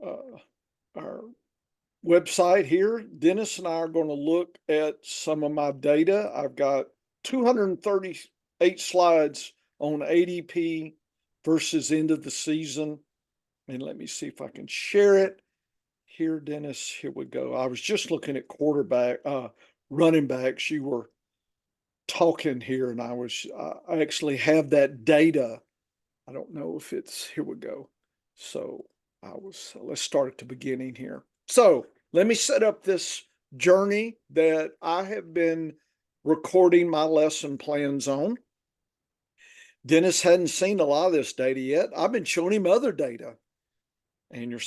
our website here. Dennis and I are going to look at some of my data. I've got 238 slides on ADP versus end of the season. And let me see if I can share it here, Dennis. Here we go. I was just looking at running backs. You were talking here, and I actually have that data. I don't know if it's, here we go. So let's start at the beginning here. So let me set up this journey that I have been recording my lesson plans on. Dennis hadn't seen a lot of this data yet. I've been showing him other data. And you're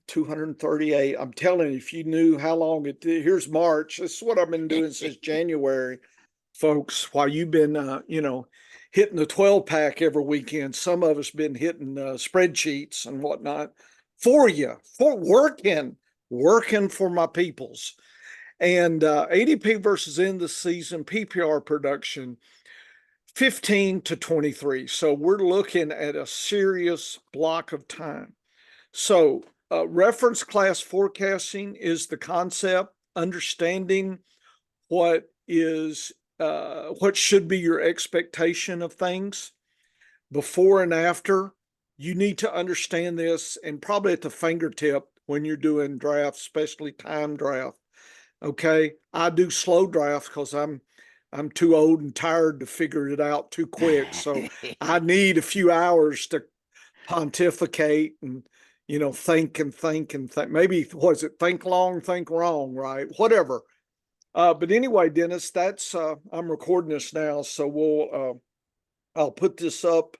238. I'm telling you, if you knew how long here's March. This is what I've been doing since January, folks, while you've been, hitting the 12 pack every weekend. Some of us been hitting spreadsheets and whatnot for you, for working for my peoples. And ADP versus end of the season PPR production, 15 to 23. So we're looking at a serious block of time. So reference class forecasting is the concept, understanding what should be your expectation of things before and after. You need to understand this, and probably at the fingertip when you're doing drafts, especially time draft. Okay, I do slow drafts because I'm too old and tired to figure it out too quick. So I need a few hours to pontificate and think and think and think. Maybe was it think long, think wrong, right? Whatever. But anyway, Dennis, that's I'm recording this now, so I'll put this up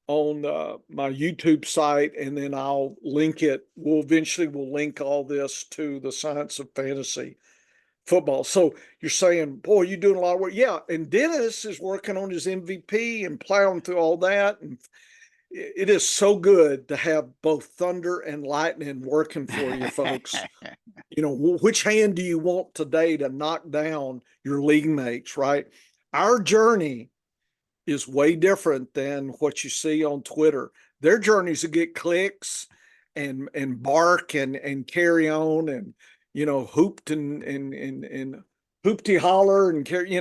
on my YouTube site, and then I'll link it. We'll link all this to the Science of Fantasy Football. So you're saying, boy, you're doing a lot of work. Yeah, and Dennis is working on his MVP and plowing through all that, and it is so good to have both thunder and lightning working for you, folks. Which hand do you want today to knock down your league mates, right? Our journey is way different than what you see on Twitter. Their journey is to get clicks and bark and carry on and hooped and hoopty holler and carry.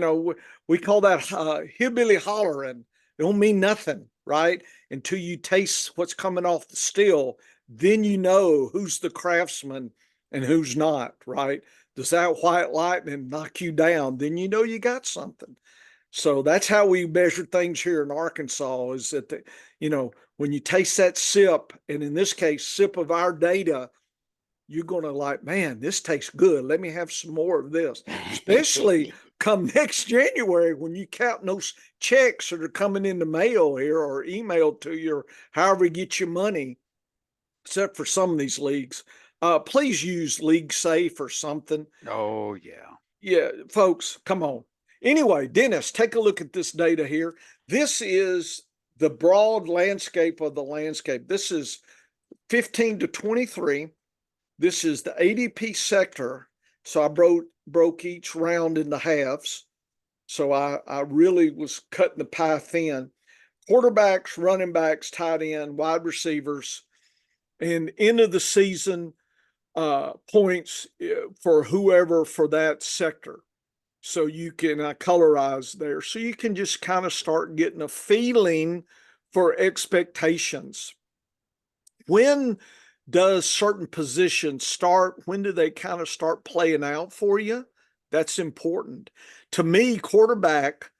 We call that hillbilly hollering. It don't mean nothing, right? Until you taste what's coming off the still, then you know who's the craftsman and who's not, right? Does that white lightning knock you down? Then you know you got something. So that's how we measure things here in Arkansas, is that when you taste that sip, and in this case, sip of our data, you're going to like, man, this tastes good. Let me have some more of this, especially come next January when you count those checks that are coming in the mail here or emailed to you, or however you get your money, except for some of these leagues. Please use League Safe or something. Oh, yeah. Yeah, folks, come on. Anyway, Dennis, take a look at this data here. This is the broad landscape of the landscape. This is 15 to 23. This is the ADP sector. So I broke each round into halves. So I really was cutting the pie thin. Quarterbacks, running backs, tight end, wide receivers, and end of the season points for whoever for that sector. So you can colorize there. So you can just kind of start getting a feeling for expectations. When does certain positions start? When do they kind of start playing out for you? That's important. To me, quarterback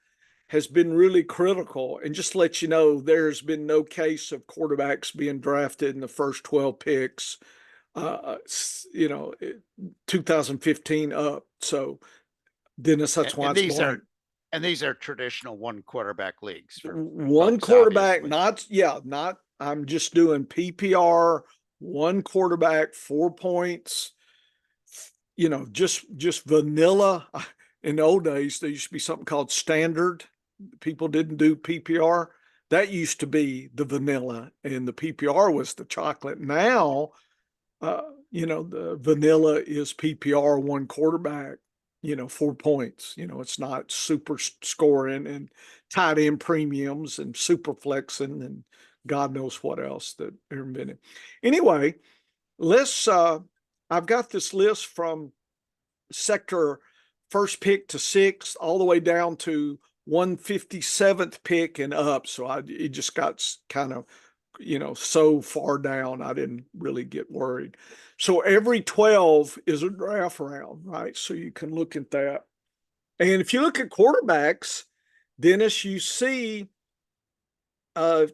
has been really critical. And just to let you know, there's been no case of quarterbacks being drafted in the first 12 picks, 2015 up. So, Dennis, that's why it's boring. And these are traditional one quarterback leagues. One quarterback, I'm just doing PPR, one quarterback, 4 points, just vanilla. In the old days, there used to be something called standard. People didn't do PPR. That used to be the vanilla, and the PPR was the chocolate. Now, the vanilla is PPR, one quarterback, 4 points. It's not super scoring and tight end premiums and super flexing and God knows what else that they're invented. Anyway, let's, I've got this list from sector first pick to sixth, all the way down to 157th pick and up. So it just got kind of, so far down, I didn't really get worried. So every 12 is a draft round, right? So you can look at that. And if you look at quarterbacks, Dennis, you see about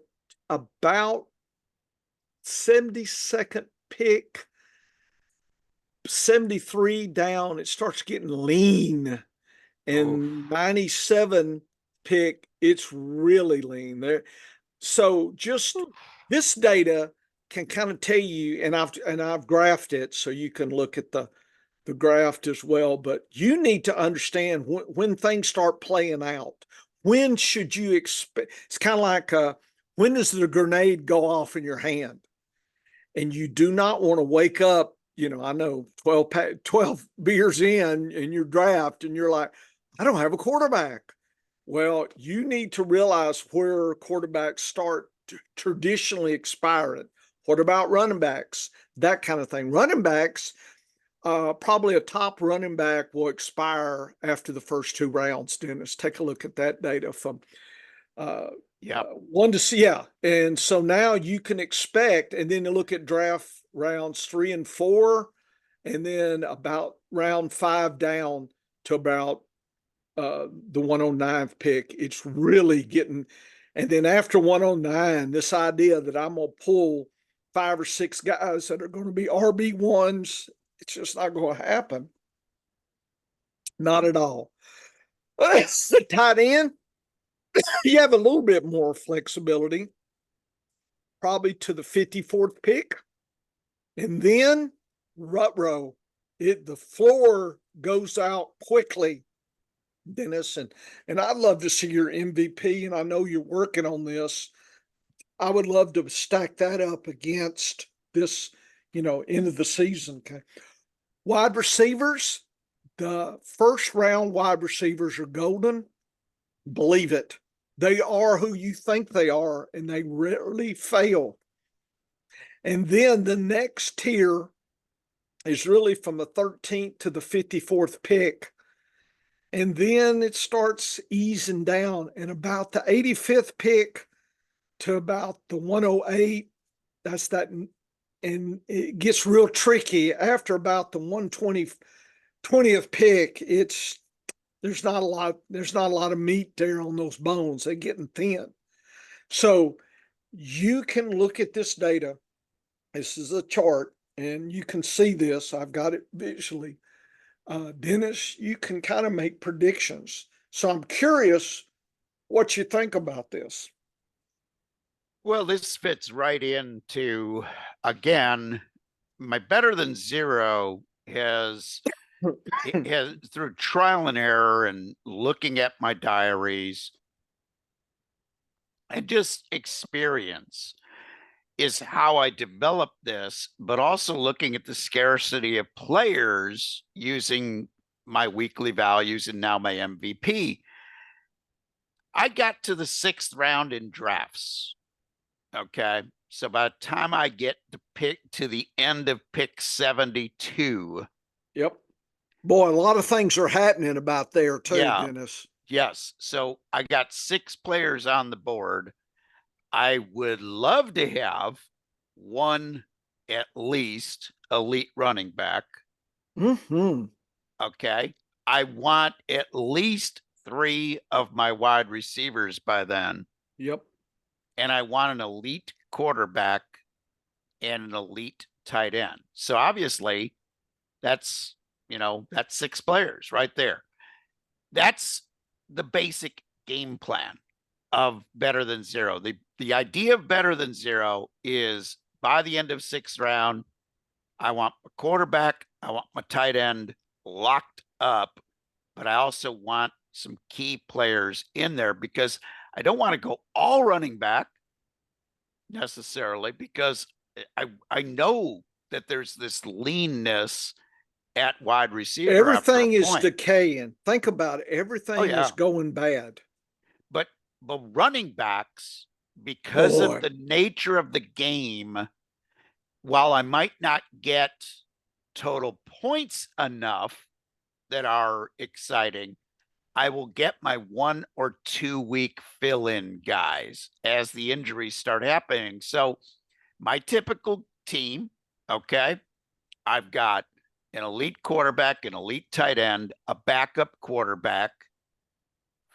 72nd pick, 73 down, it starts getting lean. And 97 pick, it's really lean there. So just this data can kind of tell you, and I've graphed it so you can look at the graph as well, but you need to understand when things start playing out. When should you expect? It's kind of like when does the grenade go off in your hand? And you do not want to wake up, I know 12 beers in your draft and you're like, I don't have a quarterback. Well, you need to realize where quarterbacks start traditionally expiring. What about running backs? That kind of thing. Running backs, probably a top running back will expire after the first two rounds, Dennis. Take a look at that data from one to see. Yeah. And so now you can expect, and then you look at draft rounds 3 and 4, and then about round 5 down to about the 109th pick. It's really getting, and then after 109, this idea that I'm going to pull 5 or 6 guys that are going to be RB1s, it's just not going to happen. Not at all. The tight end, you have a little bit more flexibility, probably to the 54th pick. And then rut row, the floor goes out quickly, Dennis. And I'd love to see your MVP, and I know you're working on this. I would love to stack that up against this, end of the season. Okay. Wide receivers, the first round wide receivers are golden. Believe it. They are who you think they are, and they rarely fail. And then the next tier is really from the 13th to the 54th pick. And then it starts easing down. And about the 85th pick to about the 108, that's that. And it gets real tricky after about the 20th pick. There's not a lot of meat there on those bones. They're getting thin. So you can look at this data. This is a chart, and you can see this. I've got it visually. Dennis, you can kind of make predictions. So I'm curious what you think about this. Well, this fits right into, again, my better than zero has through trial and error and looking at my diaries and just experience is how I developed this, but also looking at the scarcity of players using my weekly values and now my MVP. I got to the 6th round in drafts. Okay. So by the time I get to pick to the end of pick 72. Yep. Boy, a lot of things are happening about there too, Yeah. Dennis. Yes. So I got 6 players on the board. I would love to have one at least elite running back. Mm-hmm. Okay. I want at least 3 of my wide receivers by then. Yep. And I want an elite quarterback and an elite tight end. So obviously that's 6 players right there. That's the basic game plan of better than zero. The idea of better than zero is by the end of 6th round, I want a quarterback, I want my tight end locked up, but I also want some key players in there because I don't want to go all running back necessarily because I know that there's this leanness at wide receiver. Everything is decaying. Think about it. Everything is going bad. But running backs, because of the nature of the game, while I might not get total points enough that are exciting, I will get my 1 or 2 week fill-in guys as the injuries start happening. So my typical team, okay, I've got an elite quarterback, an elite tight end, a backup quarterback,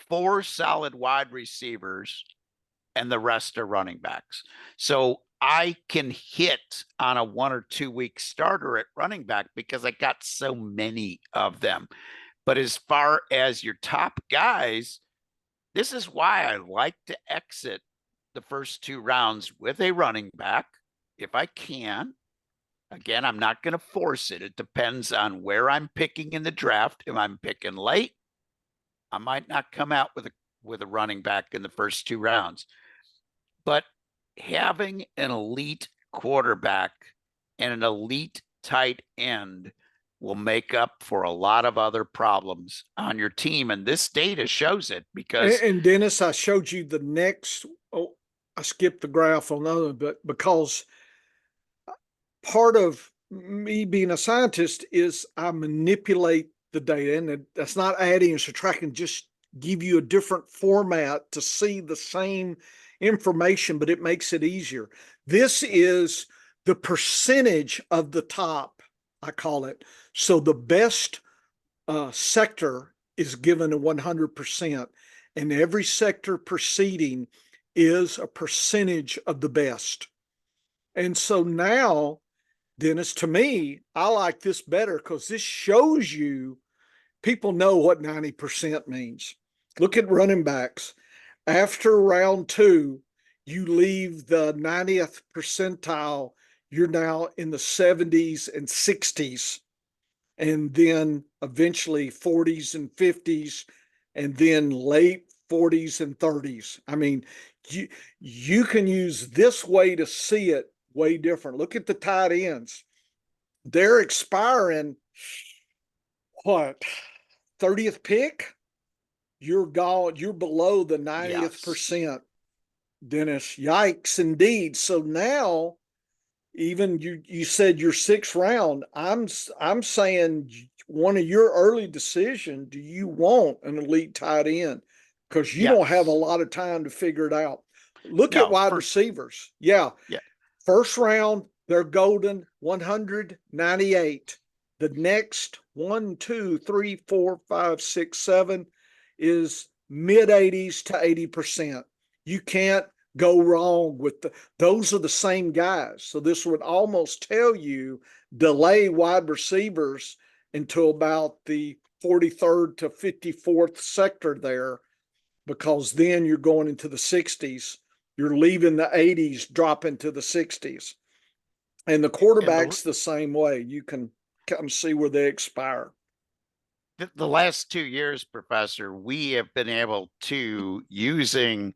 4 solid wide receivers, and the rest are running backs. So I can hit on a 1 or 2 week starter at running back because I got so many of them. But as far as your top guys, this is why I like to exit the first 2 rounds with a running back if I can. Again, I'm not going to force it. It depends on where I'm picking in the draft. If I'm picking late, I might not come out with a running back in the first 2 rounds. But having an elite quarterback and an elite tight end will make up for a lot of other problems on your team. And this data shows it because. And Dennis, I showed you the next, oh, I skipped the graph on the other, but because part of me being a scientist is I manipulate the data, and that's not adding or subtracting, just give you a different format to see the same information, but it makes it easier. This is the percentage of the top, I call it. So the best sector is given a 100%, and every sector preceding is a percentage of the best. And so now, Dennis, to me, I like this better because this shows you people know what 90% means. Look at running backs. After round 2, you leave the 90th percentile, you're now in the 70s and 60s, and then eventually 40s and 50s, and then late 40s and 30s. I mean, you can use this way to see it way different. Look at the tight ends. They're expiring, what, 30th pick? You're gone, you're below the 90th percent, Dennis. Yikes indeed. So now, even you said your 6th round, I'm saying one of your early decision, do you want an elite tight end? Because you don't have a lot of time to figure it out. Look at wide receivers. Yeah. First round, they're golden, 198. The next 1, 2, 3, 4, 5, 6, 7 is mid 80s to 80%. You can't go wrong with those are the same guys. So this would almost tell you delay wide receivers until about the 43rd to 54th sector there, because then you're going into the 60s. You're leaving the 80s, dropping to the 60s. And the quarterback's the same way. You can come see where they expire. The last 2 years, Professor, we have been able to, using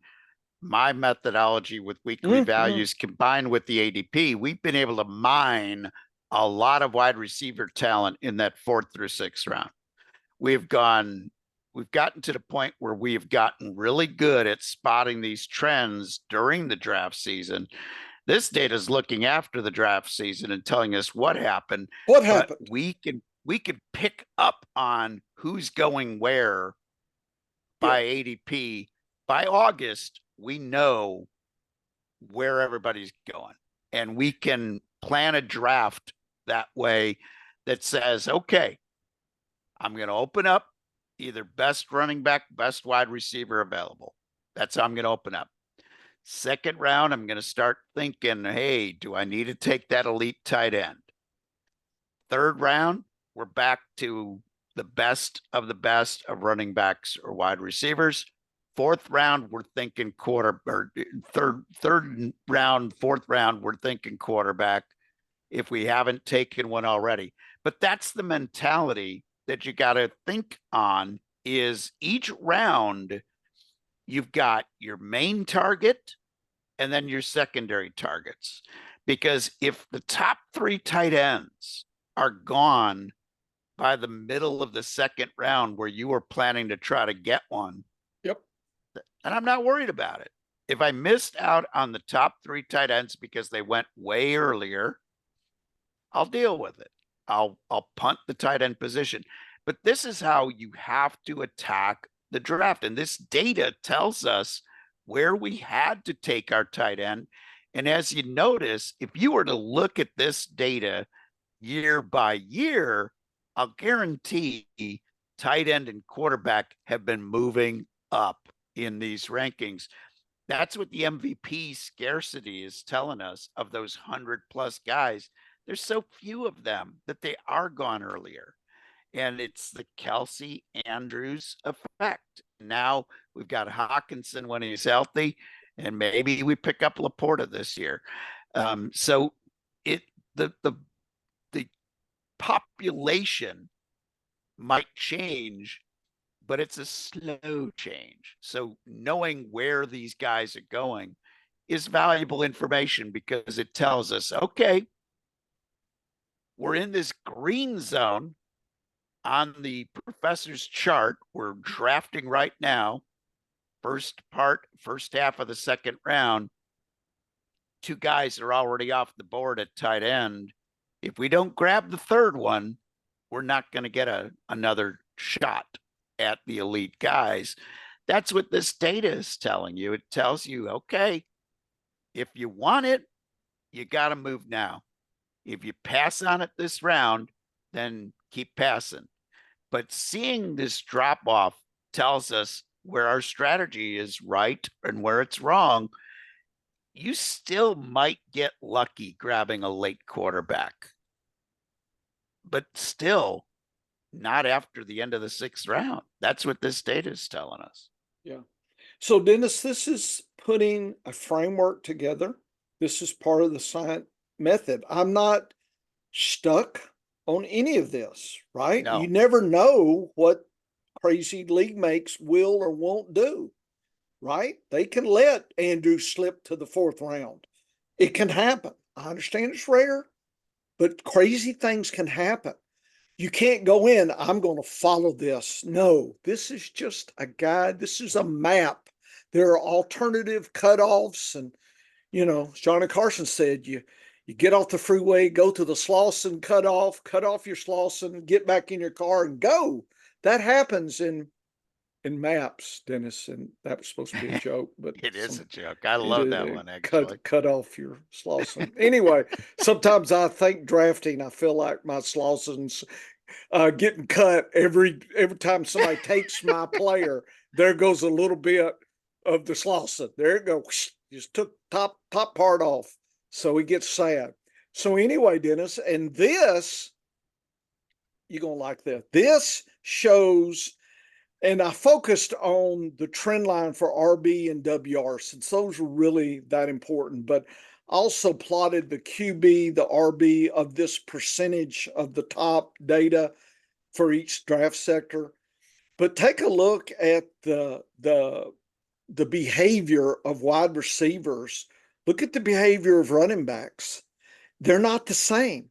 my methodology with weekly values combined with the ADP, we've been able to mine a lot of wide receiver talent in that 4th through 6th round. We've gotten to the point where we've gotten really good at spotting these trends during the draft season. This data is looking after the draft season and telling us what happened. What happened? But we can pick up on who's going where by ADP. By August, we know where everybody's going, and we can plan a draft that way that says, okay, I'm going to open up either best running back, best wide receiver available. That's how I'm going to open up. 2nd round, I'm going to start thinking, hey, do I need to take that elite tight end? 3rd round, we're back to the best of running backs or wide receivers. 4th round, we're thinking third round, 4th round, we're thinking quarterback if we haven't taken one already. But that's the mentality that you got to think on, is each round you've got your main target and then your secondary targets. Because if the top 3 tight ends are gone by the middle of the 2nd round where you were planning to try to get one, and I'm not worried about it. If I missed out on the top 3 tight ends because they went way earlier, I'll deal with it. I'll punt the tight end position. But this is how you have to attack the draft. And this data tells us where we had to take our tight end. And as you notice, if you were to look at this data year by year, I'll guarantee tight end and quarterback have been moving up in these rankings. That's what the MVP scarcity is telling us of those 100+ guys. There's so few of them that they are gone earlier. And it's the Kelsey Andrews effect. Now we've got Hawkinson when he's healthy, and maybe we pick up Laporta this year. So the population might change, but it's a slow change. So knowing where these guys are going is valuable information because it tells us, okay, we're in this green zone on the professor's chart. We're drafting right now. First half of the second round, 2 guys are already off the board at tight end. If we don't grab the third one, we're not going to get another shot at the elite guys. That's what this data is telling you. It tells you, okay, if you want it, you got to move now. If you pass on it this round, then keep passing. But seeing this drop off tells us where our strategy is right and where it's wrong. You still might get lucky grabbing a late quarterback, but still not after the end of the 6th round. That's what this data is telling us. Yeah. So Dennis, this is putting a framework together. This is part of the science method. I'm not stuck on any of this, right? No. You never know what crazy league makes will or won't do, right? They can let Andrew slip to the 4th round. It can happen. I understand it's rare, but crazy things can happen. You can't go in, I'm going to follow this. No, this is just a guide. This is a map. There are alternative cutoffs. And, Johnny Carson said, you get off the freeway, go to the Slauson cutoff, cut off your Slauson, get back in your car and go. That happens in maps, Dennis, and that was supposed to be a joke, but it is a joke. I love that one, actually. Cut off your Slauson. Anyway, sometimes I think drafting, I feel like my Slauson's getting cut every time somebody takes my player. There goes a little bit of the Slauson. There it goes. Just took top part off. So he gets sad. So anyway, Dennis, and this, you're going to like this. This shows, and I focused on the trend line for RB and WR since those were really that important, but also plotted the QB, the RB of this percentage of the top data for each draft sector. But take a look at the behavior of wide receivers. Look at the behavior of running backs. They're not the same.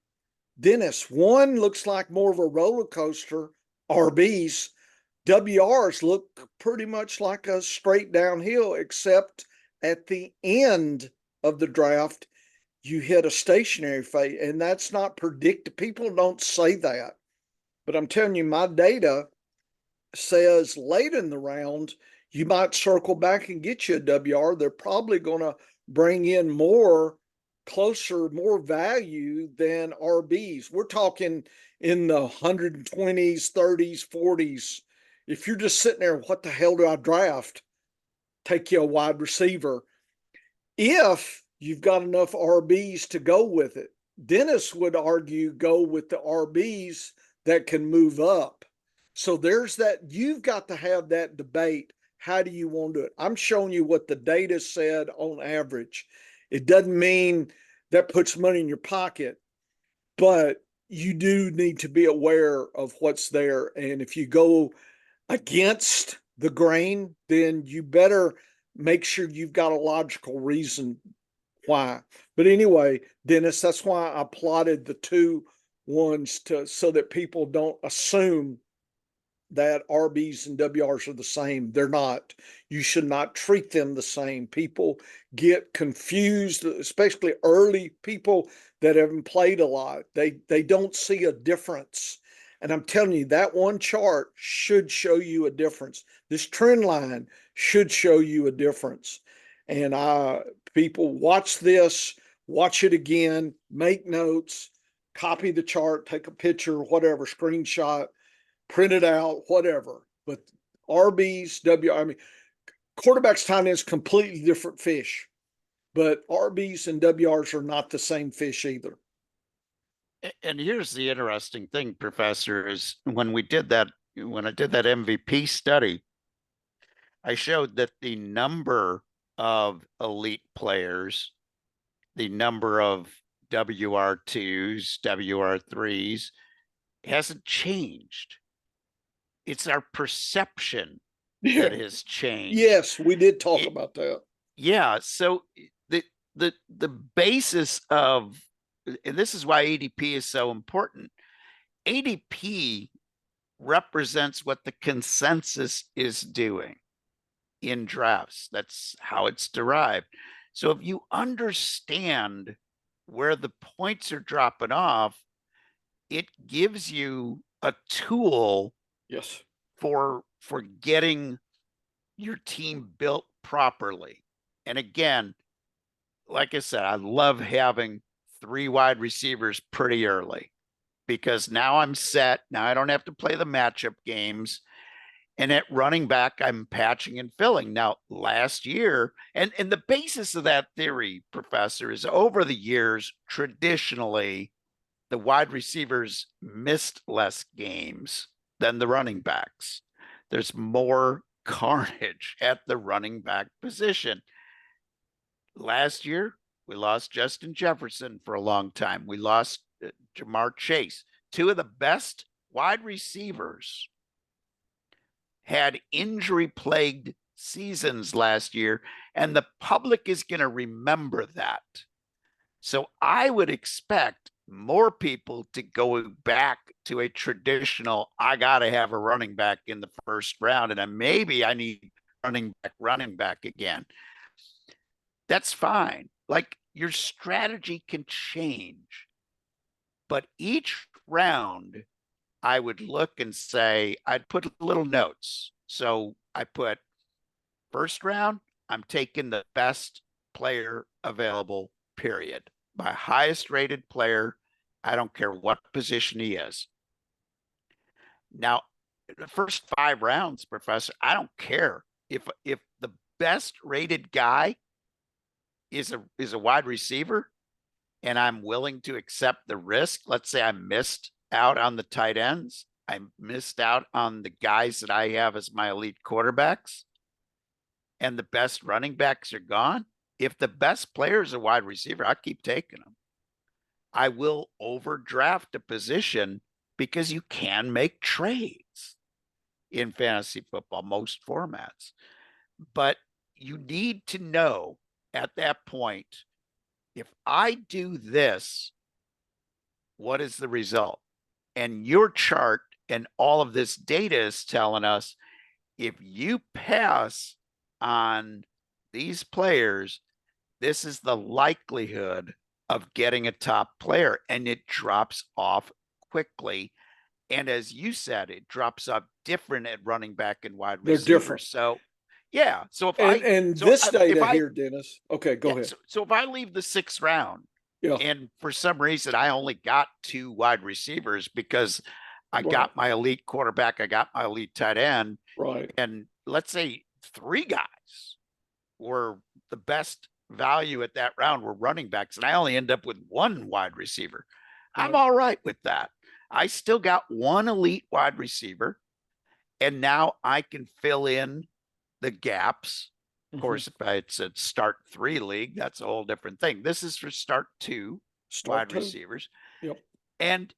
Dennis, one looks like more of a roller coaster, RBs. WRs look pretty much like a straight downhill, except at the end of the draft, you hit a stationary phase, and that's not predicted. People don't say that, but I'm telling you, my data says late in the round, you might circle back and get you a WR. They're probably going to bring in more value than RBs. We're talking in the 120s, 30s, 40s. If you're just sitting there, what the hell do I draft? Take you a wide receiver. If you've got enough RBs to go with it, Dennis would argue go with the RBs that can move up. So there's that. You've got to have that debate. How do you want to do it? I'm showing you what the data said on average. It doesn't mean that puts money in your pocket, but you do need to be aware of what's there. And if you go against the grain, then you better make sure you've got a logical reason why. But anyway, Dennis, that's why I plotted the 2 ones so that people don't assume that RBs and WRs are the same. They're not. You should not treat them the same. People get confused, especially early people. that haven't played a lot. They don't see a difference. And I'm telling you, that one chart should show you a difference. This trend line should show you a difference. And people watch this, watch it again, make notes, copy the chart, take a picture, whatever, screenshot, print it out, whatever. But RBs, I mean, quarterbacks, tight ends, completely different fish. But RBs and WRs are not the same fish either. And here's the interesting thing, Professor, is when I did that MVP study, I showed that the number of elite players, the number of WR2s, WR3s hasn't changed. It's our perception that has changed. Yes, we did talk about that. Yeah. So the basis of, and this is why ADP is so important. ADP represents what the consensus is doing in drafts. That's how it's derived. So if you understand where the points are dropping off, it gives you a tool, yes, for getting your team built properly. And again, like I said, I love having 3 wide receivers pretty early, because now I'm set. Now I don't have to play the matchup games. And at running back, I'm patching and filling. Now, last year, and the basis of that theory, Professor, is over the years, traditionally, the wide receivers missed less games than the running backs. There's more carnage at the running back position. Last year, we lost Justin Jefferson for a long time. We lost Jamar Chase. 2 of the best wide receivers had injury-plagued seasons last year, and the public is going to remember that. So I would expect more people to go back to a traditional, I got to have a running back in the first round, and then maybe I need running back again. That's fine. Like, your strategy can change, but each round I would look and say, I'd put little notes. So I put, first round, I'm taking the best player available, period. My highest rated player. I don't care what position he is. Now, the first 5 rounds, Professor, I don't care if the best rated guy is a wide receiver, and I'm willing to accept the risk. Let's say I missed out on the tight ends. I missed out on the guys that I have as my elite quarterbacks, and the best running backs are gone. If the best player is a wide receiver, I keep taking them. I will overdraft a position, because you can make trades in fantasy football, most formats. But you need to know at that point, if I do this, what is the result? And your chart and all of this data is telling us, if you pass on these players, this is the likelihood of getting a top player, and it drops off quickly. And as you said, it drops off different at running back and wide receiver. They're different. So yeah. So if this data here, Dennis. Okay, go ahead. So if I leave the 6th round, yeah, and for some reason I only got 2 wide receivers because I got my elite quarterback, I got my elite tight end, right? And let's say 3 guys were the best value at that round were running backs, and I only end up with 1 wide receiver. Right. I'm all right with that. I still got 1 elite wide receiver, and now I can fill in the gaps. Of course, if it's a start 3 league, that's a whole different thing. This is for start 2 wide receivers. Yep. And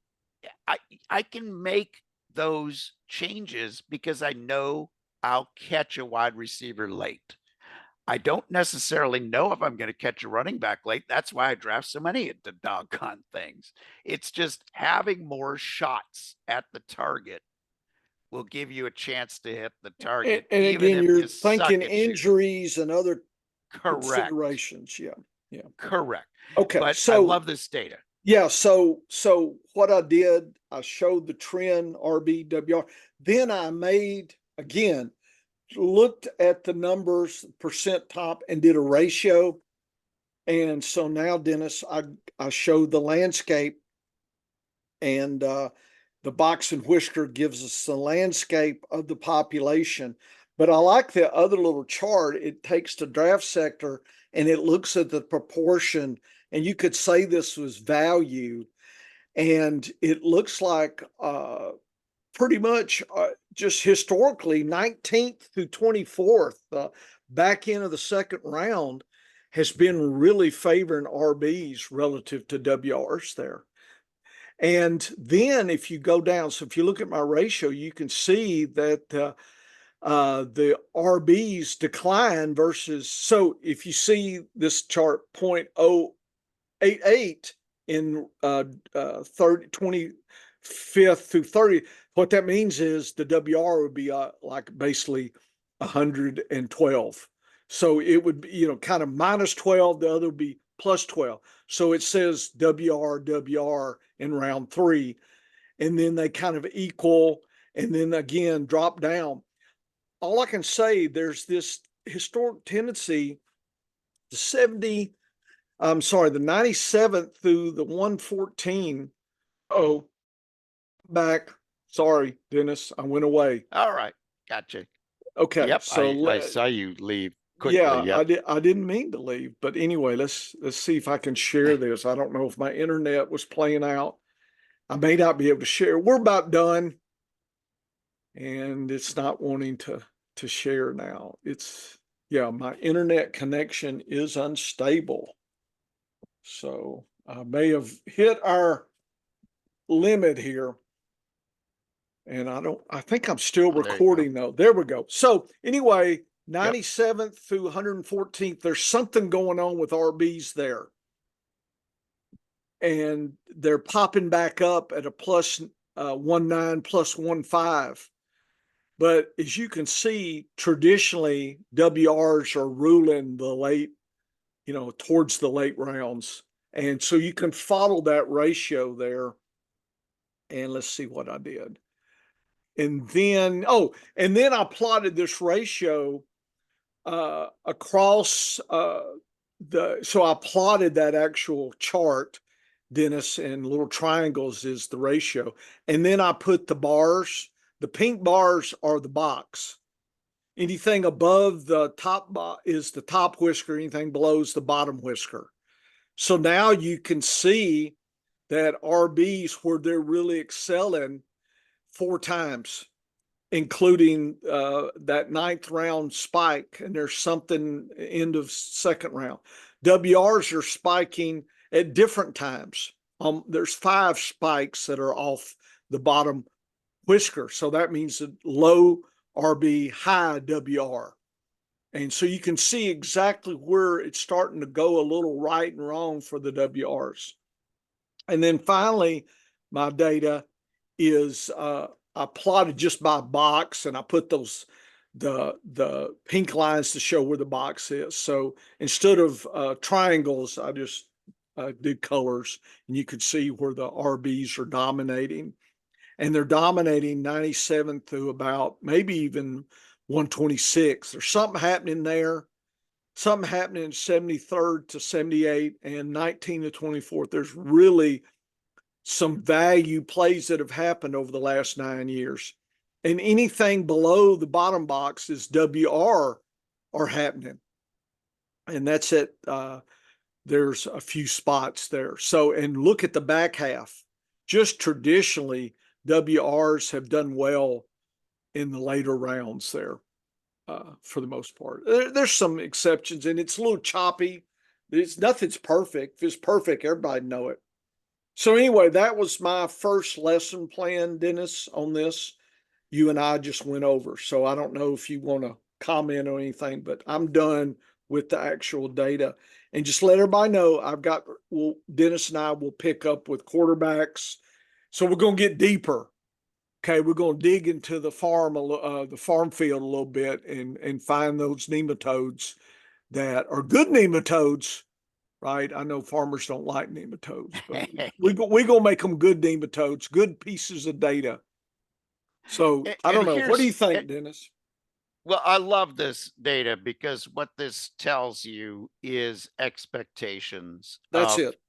I can make those changes because I know I'll catch a wide receiver late. I don't necessarily know if I'm going to catch a running back late. That's why I draft so many of the doggone things. It's just having more shots at the target will give you a chance to hit the target. And again, you're thinking injuries and other considerations. Yeah. Correct. Okay. But so I love this data. Yeah, so what I did, I showed the trend RB WR. Then I made again, looked at the numbers, percent top, and did a ratio. And so now, Dennis, I showed the landscape, and the box and whisker gives us the landscape of the population. But I like the other little chart. It takes the draft sector and it looks at the proportion, and you could say this was value, and it looks like pretty much just historically 19th through 24th, back end of the second round, has been really favoring RBs relative to WRs there. And then if you go down, so if you look at my ratio, you can see that the RBs decline versus, so if you see this chart 0.088 in 25th through 30th, what that means is the WR would be like basically 112. So it would be, kind of minus 12, the other would be plus 12. So it says WR in round three, and then they kind of equal, and then again drop down. All I can say, there's this historic tendency, the 97th through the 114. Oh, back. Sorry, Dennis, I went away. All right, gotcha. Okay, Yep, so I saw you leave yeah, quickly. Yep. I didn't mean to leave, but anyway, let's see if I can share this. I don't know if my internet was playing out. I may not be able to share. We're about done, and it's not wanting to share now. It's, yeah, my internet connection is unstable. So I may have hit our limit here. And I think I'm still Oh, there you go. recording though. There we go. So anyway, 97th through 114th, there's something going on with RBs there. And they're popping back up at a plus 1.9, plus 1.5. But as you can see, traditionally, WRs are ruling the late, towards the late rounds. And so you can follow that ratio there. And let's see what I did. And then, and then I plotted this ratio across so I plotted that actual chart, Dennis, and little triangles is the ratio. And then I put the bars. The pink bars are the box. Anything above the top is the top whisker. Anything below is the bottom whisker. So now you can see that RBs, where they're really excelling, 4 times, including that 9th round spike, and there's something end of second round. WRs are spiking at different times. There's 5 spikes that are off the bottom whisker. So that means a low RB, high WR. And so you can see exactly where it's starting to go a little right and wrong for the WRs. And then finally, my data is I plotted just by box, and I put the pink lines to show where the box is. So instead of triangles, I just did colors, and you could see where the RBs are dominating, and they're dominating 97 through about maybe even 126. There's something happening there. Something happening in 73rd to 78 and 19 to 24th. There's really some value plays that have happened over the last 9 years. And anything below the bottom box is WR are happening. And that's it. There's a few spots there. So, and look at the back half. Just traditionally, WRs have done well in the later rounds there, for the most part. There's some exceptions, and it's a little choppy. Nothing's perfect. If it's perfect, everybody know it. So anyway, that was my first lesson plan, Dennis, on this. You and I just went over. So I don't know if you want to comment on anything, but I'm done with the actual data. And just let everybody know, Dennis and I will pick up with quarterbacks. So we're going to get deeper. Okay, we're going to dig into the farm field a little bit, and find those nematodes that are good nematodes, right? I know farmers don't like nematodes, but we gonna make them good nematodes, good pieces of data. So I And don't know. What do you here's think, Dennis? well, I love this data because what this tells you is expectations That's of it.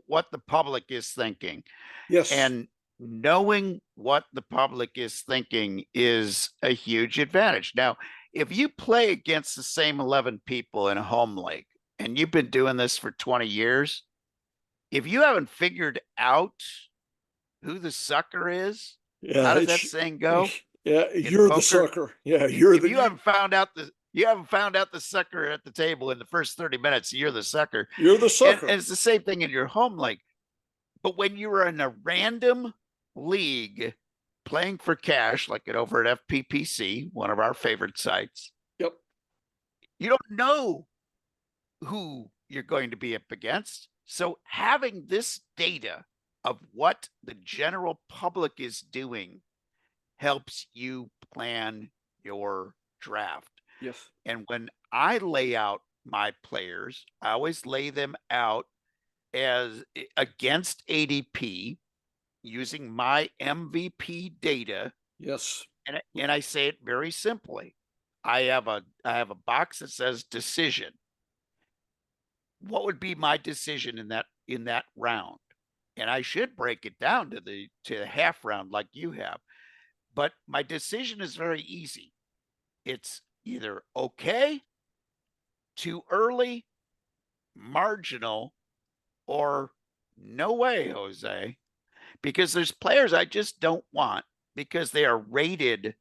what the public is thinking. Yes. And knowing what the public is thinking is a huge advantage. Now, if you play against the same 11 people in a home league and you've been doing this for 20 years, if you haven't figured out who the sucker is, Yeah. how does that saying go Yeah. in You're the poker? sucker. Yeah. You're If the you haven't found out the sucker at the table in the first 30 minutes, you're the sucker. you're the And sucker. it's the same thing in your home league. But when you are in a random league playing for cash, like it over at FPPC, one of our favorite sites, Yep. you don't know who you're going to be up against. So having this data of what the general public is doing helps you plan your draft. Yes. And when I lay out my players, I always lay them out as against ADP using my MVP data. Yes. And I say it very simply. I have a box that says decision. What would be my decision in that round? And I should break it down to the half round like you have. But my decision is very easy. It's either okay, too early, marginal, or no way, Jose. Because there's players I just don't want because they are rated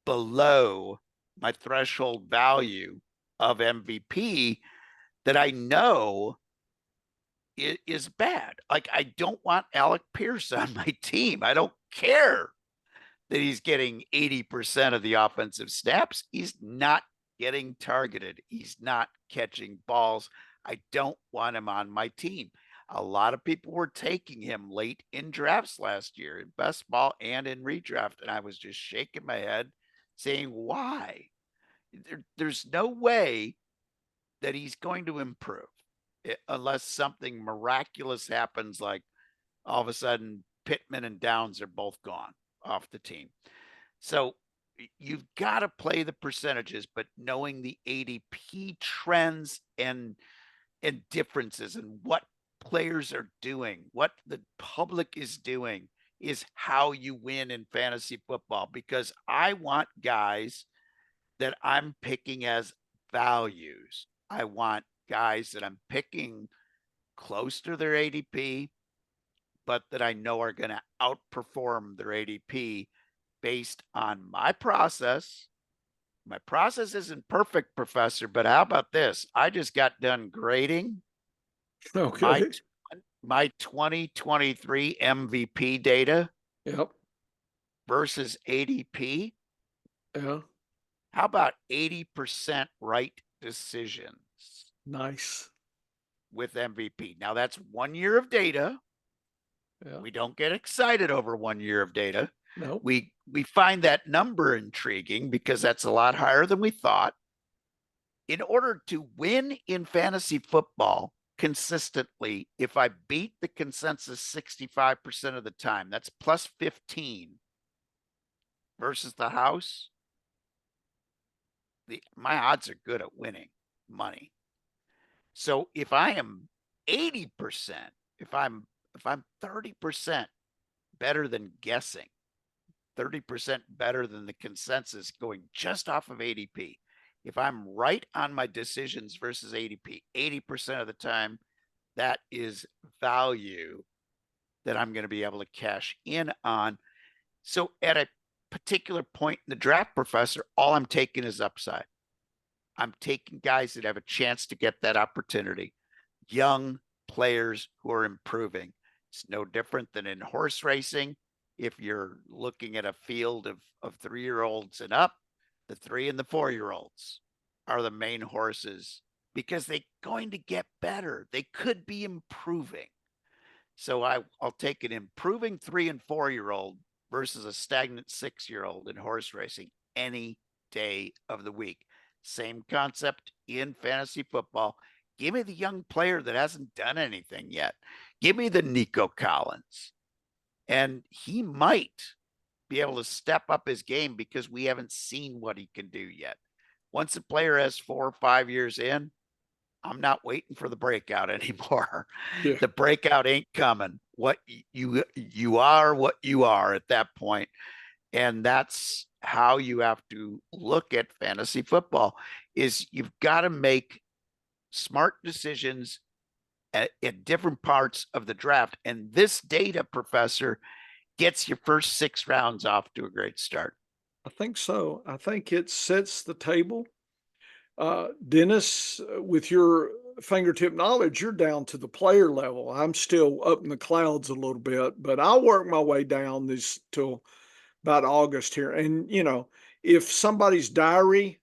below my threshold value of MVP that I know is bad. Like I don't want Alec Pierce on my team. I don't care that he's getting 80% of the offensive snaps. He's not getting targeted. He's not catching balls. I don't want him on my team. A lot of people were taking him late in drafts last year, in best ball and in redraft. And I was just shaking my head saying, why? There's no way that he's going to improve unless something miraculous happens, like all of a sudden Pittman and Downs are both gone off the team. So you've got to play the percentages, but knowing the ADP trends and differences and what players are doing, what the public is doing is how you win in fantasy football, because I want guys that I'm picking as values. I want guys that I'm picking close to their ADP, but that I know are going to outperform their ADP based on my process. My process isn't perfect, Professor, but how about this? I just got done grading my Okay. my 2023 MVP data Yep. versus ADP. Yeah. How about 80% right decisions Nice. with MVP? Now that's 1 year of data. Yeah. We don't get excited over 1 year of data. No. We find that number intriguing because that's a lot higher than we thought. In order to win in fantasy football consistently, if I beat the consensus 65% of the time, that's plus 15 versus the house, my odds are good at winning money. So if I am 80%, if I'm 30% better than guessing, 30% better than the consensus going just off of ADP, if I'm right on my decisions versus ADP 80% of the time, that is value that I'm going to be able to cash in on. So at a particular point in the draft, Professor, all I'm taking is upside. I'm taking guys that have a chance to get that opportunity, young players who are improving. It's no different than in horse racing. If you're looking at a field of 3-year-olds and up, the 3 and the 4-year-olds are the main horses because they're going to get better. They could be improving. So I'll take an improving 3 and 4-year-old versus a stagnant 6-year-old in horse racing any day of the week. Same concept in fantasy football. Give me the young player that hasn't done anything yet. Give me the Nico Collins. And he might be able to step up his game because we haven't seen what he can do yet. Once a player has 4 or 5 years in, I'm not waiting for the breakout anymore. Yeah. The breakout ain't coming. What you are what you are at that point. And that's how you have to look at fantasy football is you've got to make smart decisions at different parts of the draft. And this data, Professor, gets your first 6 rounds off to a great start. I think so. I think it sets the table. Dennis, with your fingertip knowledge, you're down to the player level. I'm still up in the clouds a little bit, but I'll work my way down this till about August here. And, you know, if somebody's diary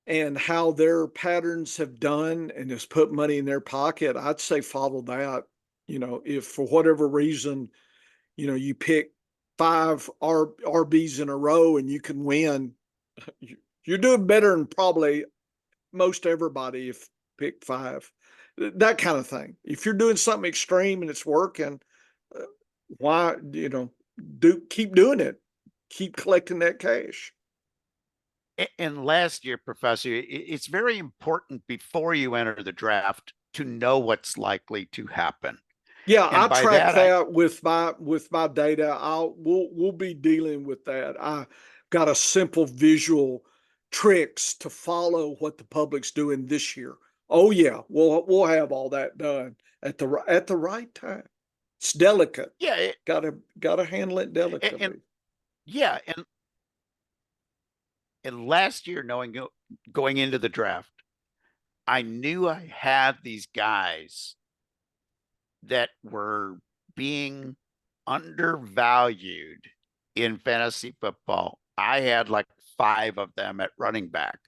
and how their patterns have done and has put money in their pocket, I'd say follow that. You know, if for whatever reason, you know, you pick 5 RBs in a row and you can win, you're doing better than probably most everybody if pick 5. That kind of thing. If you're doing something extreme and it's working, why, you know, keep doing it. Keep collecting that cash. And last year, Professor, it's very important before you enter the draft to know what's likely to happen. Yeah, And I by track that, that with my data. We'll be dealing with that. I got a simple visual tricks to follow what the public's doing this year. Oh yeah, we'll have all that done at the right time. It's delicate. yeah, Gotta handle it delicately. and yeah, and last year, knowing going into the draft, I knew I had these guys that were being undervalued in fantasy football. I had like 5 of them at running back.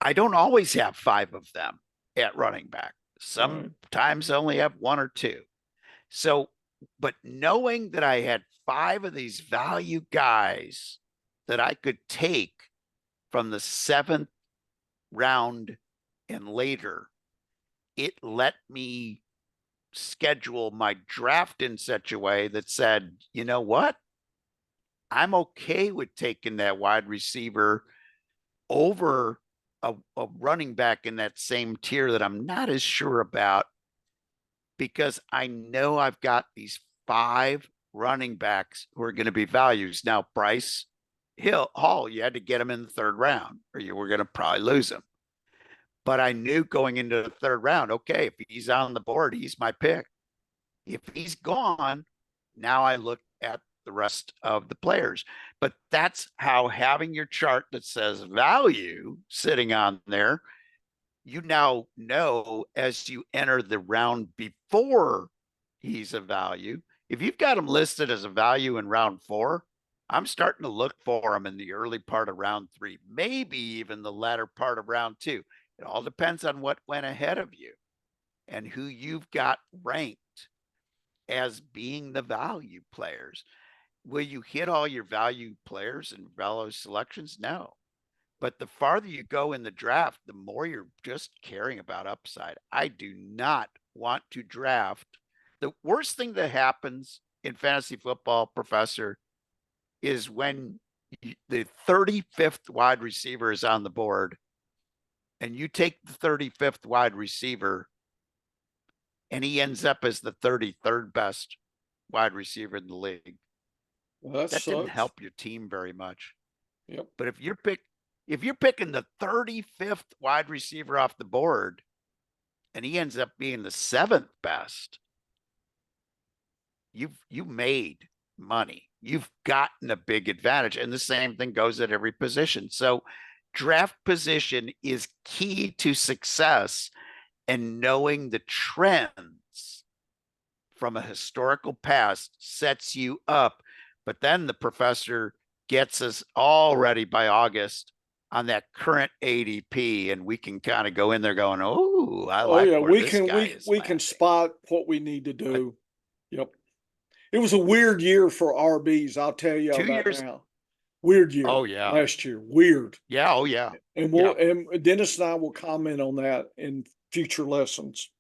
I don't always have 5 of them at running back. Sometimes I only have 1 or 2. So, but knowing that I had 5 of these value guys that I could take from the 7th round and later, it let me schedule my draft in such a way that said, you know what? I'm okay with taking that wide receiver over a running back in that same tier that I'm not as sure about because I know I've got these 5 running backs who are going to be values. Now, Bryce Hall, you had to get him in the 3rd round or you were going to probably lose him. But I knew going into the 3rd round, okay, if he's on the board, he's my pick. If he's gone, now I look at the rest of the players. But that's how having your chart that says value sitting on there, you now know as you enter the round before he's a value. If you've got him listed as a value in round 4, I'm starting to look for him in the early part of round 3, maybe even the latter part of round 2. It all depends on what went ahead of you and who you've got ranked as being the value players. Will you hit all your value players and value selections? No. But the farther you go in the draft, the more you're just caring about upside. I do not want to draft. The worst thing that happens in fantasy football, Professor, is when the 35th wide receiver is on the board and you take the 35th wide receiver and he ends up as the 33rd best wide receiver in the league. Well, that didn't help your team very much. Yep. But if you're picking the 35th wide receiver off the board and he ends up being the 7th best, you made money. You've gotten a big advantage. And the same thing goes at every position. So draft position is key to success, and knowing the trends from a historical past sets you up. But then the professor gets us all ready by August on that current ADP, and we can kind of go in there going, "Oh, I like yeah, where this guy is we can landing." spot what we need to do. Yep. It was a weird year for RBs, I'll tell you 2 that years. now. Weird year Oh yeah. last year. Weird. Yeah. Oh yeah. And Yeah. and Dennis and I will comment on that in future lessons.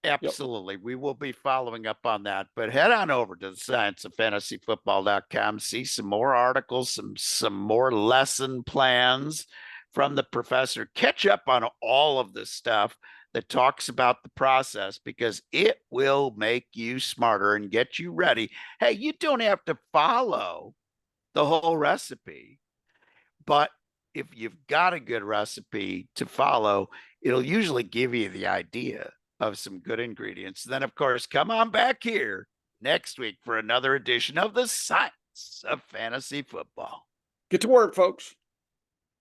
Absolutely. We will be following up on that, but head on over to the scienceoffantasyfootball.com, see some more articles, some more lesson plans from the professor. Catch up on all of the stuff that talks about the process, because it will make you smarter and get you ready. Hey, you don't have to follow the whole recipe, but if you've got a good recipe to follow, it'll usually give you the idea of some good ingredients. Then, of course, come on back here next week for another edition of the Science of Fantasy Football. Get to work, folks.